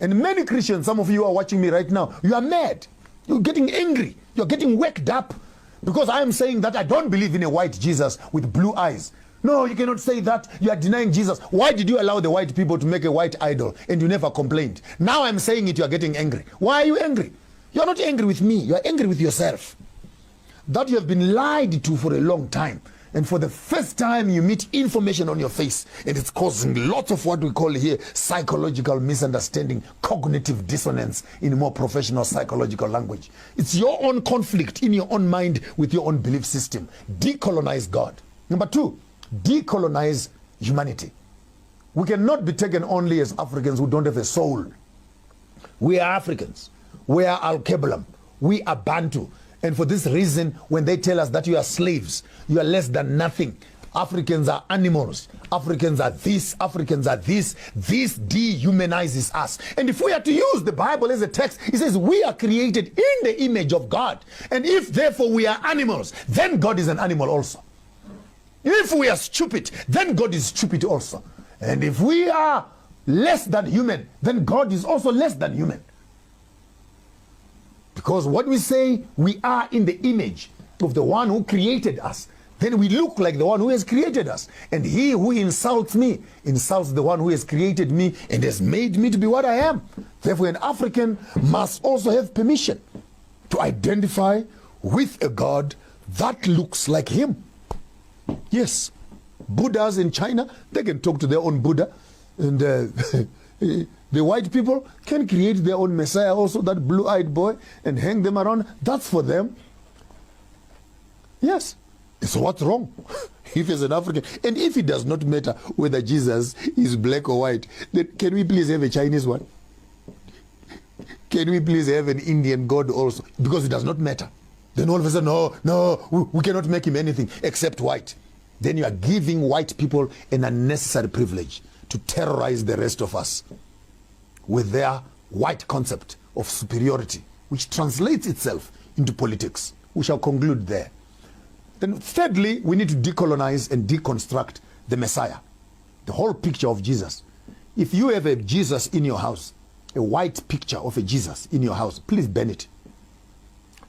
And many Christians, some of you are watching me right now, you are mad. You're getting angry. You're getting worked up because I am saying that I don't believe in a white Jesus with blue eyes. No, you cannot say that. You are denying Jesus. Why did you allow the white people to make a white idol and you never complained? Now I'm saying it, you are getting angry. Why are you angry? You are not angry with me. You are angry with yourself. That you have been lied to for a long time. And for the first time, you meet information on your face, and it's causing lots of what we call here psychological misunderstanding, cognitive dissonance in more professional psychological language. It's your own conflict in your own mind with your own belief system. Decolonize God. Number two, decolonize humanity. We cannot be taken only as Africans who don't have a soul. We are Africans. We are Al-Kebalam. We are Bantu. And for this reason, when they tell us that you are slaves, you are less than nothing. Africans are animals. Africans are this. Africans are this. This dehumanizes us. And if we are to use the Bible as a text, it says we are created in the image of God. And if therefore we are animals, then God is an animal also. If we are stupid, then God is stupid also. And if we are less than human, then God is also less than human. Because what we say, we are in the image of the one who created us. Then we look like the one who has created us. And he who insults me, insults the one who has created me and has made me to be what I am. Therefore, an African must also have permission to identify with a God that looks like him. Yes, Buddhas in China, they can talk to their own Buddha. And the white people can create their own Messiah also, that blue-eyed boy, and hang them around. That's for them. Yes. So what's wrong? If he's an African, and if it does not matter whether Jesus is black or white, then can we please have a Chinese one? Can we please have an Indian God also? Because it does not matter. Then all of a sudden, no, we cannot make him anything except white. Then you are giving white people an unnecessary privilege to terrorize the rest of us with their white concept of superiority, which translates itself into politics. We shall conclude there. Then thirdly, we need to decolonize and deconstruct the Messiah, the whole picture of Jesus. If you have a Jesus in your house, a white picture of a Jesus in your house, please burn it.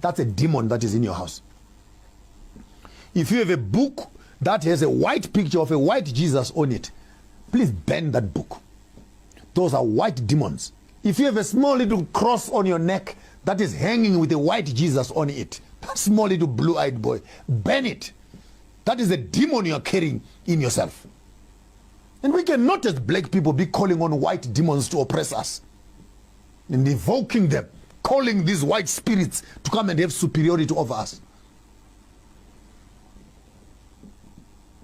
That's a demon that is in your house. If you have a book that has a white picture of a white Jesus on it, please burn that book. Those are white demons. If you have a small little cross on your neck that is hanging with a white Jesus on it, that small little blue-eyed boy, burn it. That is a demon you are carrying in yourself. And we cannot as black people be calling on white demons to oppress us and evoking them, calling these white spirits to come and have superiority over us.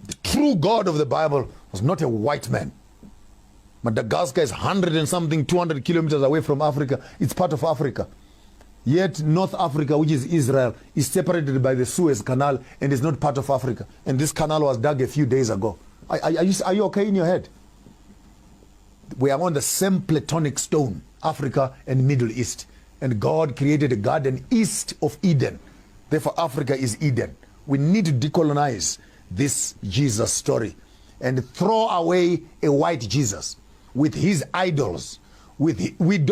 The true God of the Bible was not a white man. Madagascar is 100 and something, 200 kilometers away from Africa. It's part of Africa. Yet North Africa, which is Israel, is separated by the Suez Canal and is not part of Africa. And this canal was dug a few days ago. Are you okay in your head? We are on the same Platonic stone, Africa and Middle East. And God created a garden east of Eden. Therefore, Africa is Eden. We need to decolonize this Jesus story and throw away a white Jesus with his idols.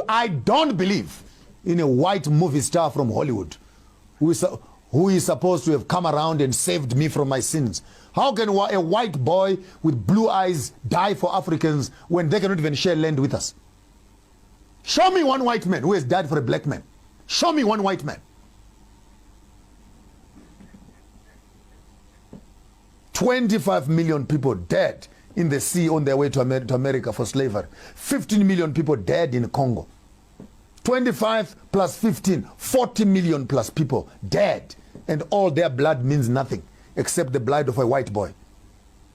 I don't believe in a white movie star from Hollywood who is supposed to have come around and saved me from my sins. How can a white boy with blue eyes die for Africans when they cannot even share land with us? Show me one white man who has died for a black man. Show me one white man. 25 million people dead in the sea on their way to America for slavery. 15 million people dead in Congo. 25 plus 15, 40 million plus people dead. And all their blood means nothing except the blood of a white boy.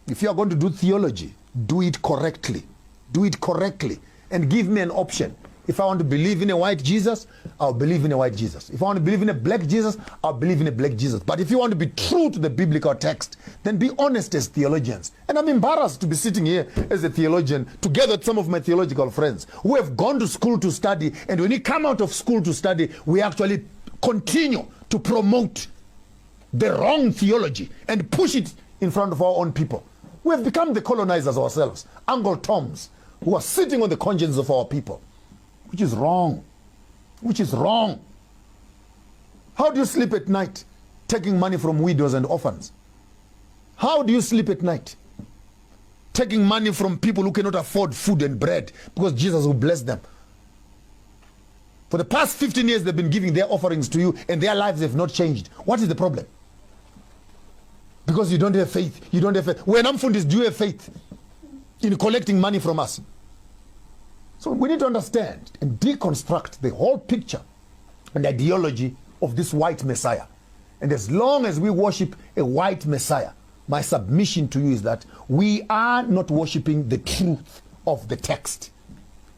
If you are going to do theology, do it correctly. Do it correctly. And give me an option. If I want to believe in a white Jesus, I'll believe in a white Jesus. If I want to believe in a black Jesus, I'll believe in a black Jesus. But if you want to be true to the biblical text, then be honest as theologians. And I'm embarrassed to be sitting here as a theologian together with some of my theological friends who have gone to school to study. And when you come out of school to study, we actually continue to promote the wrong theology and push it in front of our own people. We have become the colonizers ourselves, Uncle Toms, who are sitting on the conscience of our people. which is wrong. Which is wrong. How do you sleep at night taking money from widows and orphans? How do you sleep at night taking money from people who cannot afford food and bread because Jesus will bless them? For the past 15 years they've been giving their offerings to you and their lives have not changed. What is the problem? Because you don't have faith. You don't have faith. When Amfundis, do you have faith in collecting money from us? So we need to understand and deconstruct the whole picture and ideology of this white Messiah. And as long as we worship a white Messiah, my submission to you is that we are not worshiping the truth of the text.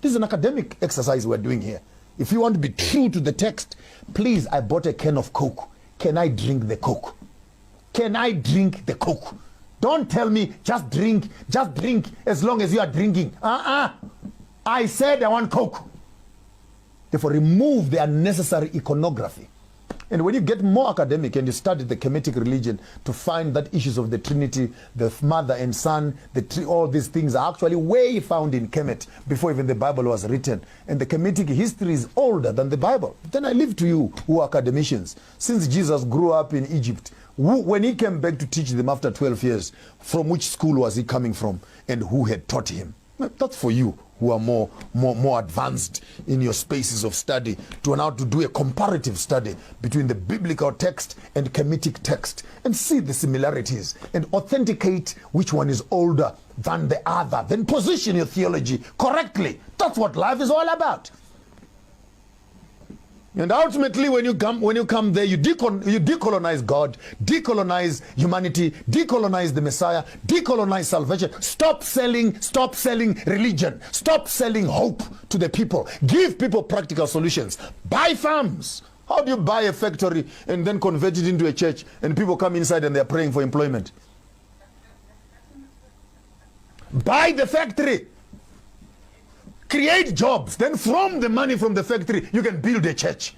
This is an academic exercise we're doing here. If you want to be true to the text, please, I bought a can of Coke. Can I drink the Coke? Can I drink the Coke? Don't tell me just drink as long as you are drinking. I said I want Coke. Therefore, remove the unnecessary iconography. And when you get more academic and you study the Kemetic religion to find that issues of the Trinity, the Mother and Son, all these things are actually way found in Kemet before even the Bible was written. And the Kemetic history is older than the Bible. Then I leave to you who are academicians. Since Jesus grew up in Egypt, when he came back to teach them after 12 years, from which school was he coming from and who had taught him? That's for you who are more advanced in your spaces of study to now to do a comparative study between the biblical text and Kemetic text and see the similarities and authenticate which one is older than the other. Then position your theology correctly. That's what life is all about. And ultimately, when you come there, you decolonize God, decolonize humanity, decolonize the Messiah, decolonize salvation. Stop selling religion. Stop selling hope to the people. Give people practical solutions. Buy farms. How do you buy a factory and then convert it into a church and people come inside and they're praying for employment? Buy the factory. Create jobs. Then from the money from the factory, you can build a church.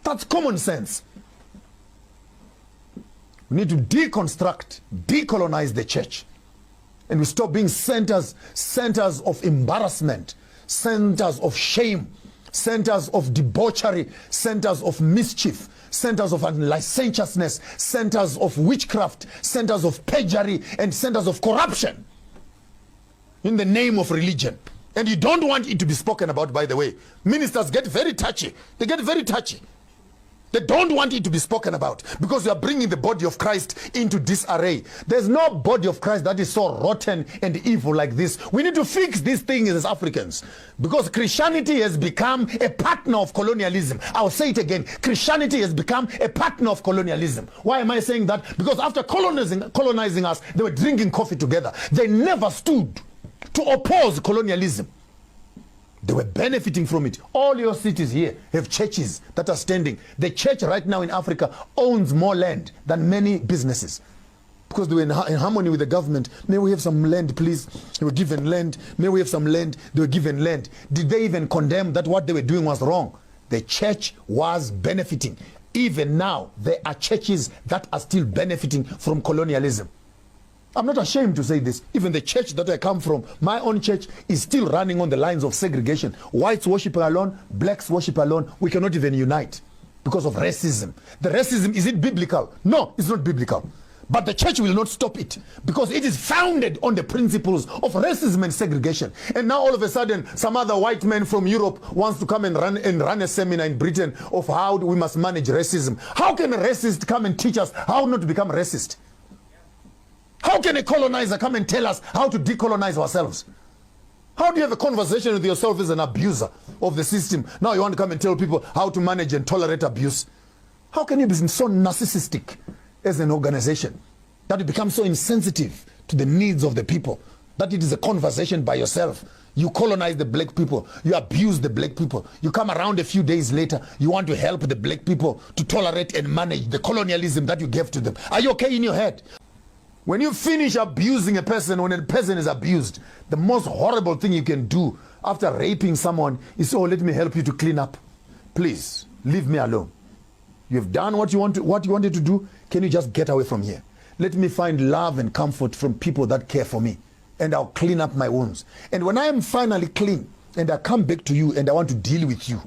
That's common sense. We need to deconstruct, decolonize the church. And we stop being centers of embarrassment, centers of shame, centers of debauchery, centers of mischief, centers of licentiousness, centers of witchcraft, centers of perjury, and centers of corruption in the name of religion. And you don't want it to be spoken about, by the way. Ministers get very touchy. They get very touchy. They don't want it to be spoken about because you are bringing the body of Christ into disarray. There's no body of Christ that is so rotten and evil like this. We need to fix these things as Africans because Christianity has become a partner of colonialism. I'll say it again. Christianity has become a partner of colonialism. Why am I saying that? Because after colonizing us, they were drinking coffee together. They never stood to oppose colonialism. They were benefiting from it. All your cities here have churches that are standing. The church right now in Africa owns more land than many businesses because they were in harmony with the government. May we have some land, please? They were given land. May we have some land? They were given land. Did they even condemn that what they were doing was wrong? The church was benefiting. Even now, there are churches that are still benefiting from colonialism. I'm not ashamed to say this. Even the church that I come from, my own church, is still running on the lines of segregation. Whites worship alone, blacks worship alone. We cannot even unite because of racism. The racism, is it biblical? No, it's not biblical. But the church will not stop it because it is founded on the principles of racism and segregation. And now all of a sudden, some other white man from Europe wants to come and run a seminar in Britain of how we must manage racism. How can a racist come and teach us how not to become racist? How can a colonizer come and tell us how to decolonize ourselves? How do you have a conversation with yourself as an abuser of the system? Now you want to come and tell people how to manage and tolerate abuse. How can you be so narcissistic as an organization that you become so insensitive to the needs of the people that it is a conversation by yourself? You colonize the black people. You abuse the black people. You come around a few days later. You want to help the black people to tolerate and manage the colonialism that you gave to them. Are you okay in your head? When you finish abusing a person, when a person is abused, the most horrible thing you can do after raping someone is, oh, let me help you to clean up. Please, leave me alone. You've done what you wanted to do. Can you just get away from here? Let me find love and comfort from people that care for me, and I'll clean up my wounds. And when I am finally clean, and I come back to you and I want to deal with you.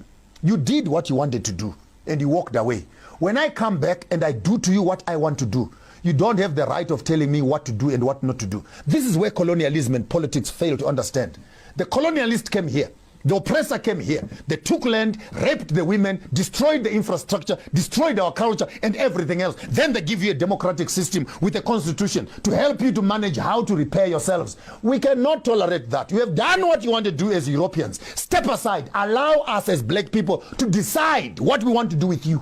You did what you wanted to do and you walked away. When I come back and I do to you what I want to do, you don't have the right of telling me what to do and what not to do. This is where colonialism and politics fail to understand. The colonialist came here. The oppressor came here. They took land, raped the women, destroyed the infrastructure, destroyed our culture and everything else. Then they give you a democratic system with a constitution to help you to manage how to repair yourselves. We cannot tolerate that. You have done what you want to do as Europeans. Step aside. Allow us as black people to decide what we want to do with you.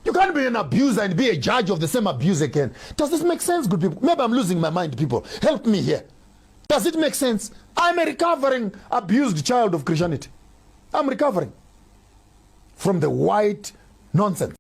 You can't be an abuser and be a judge of the same abuse again. Does this make sense, good people? Maybe I'm losing my mind, people. Help me here. Does it make sense? I'm a recovering abused child of Christianity. I'm recovering from the white nonsense.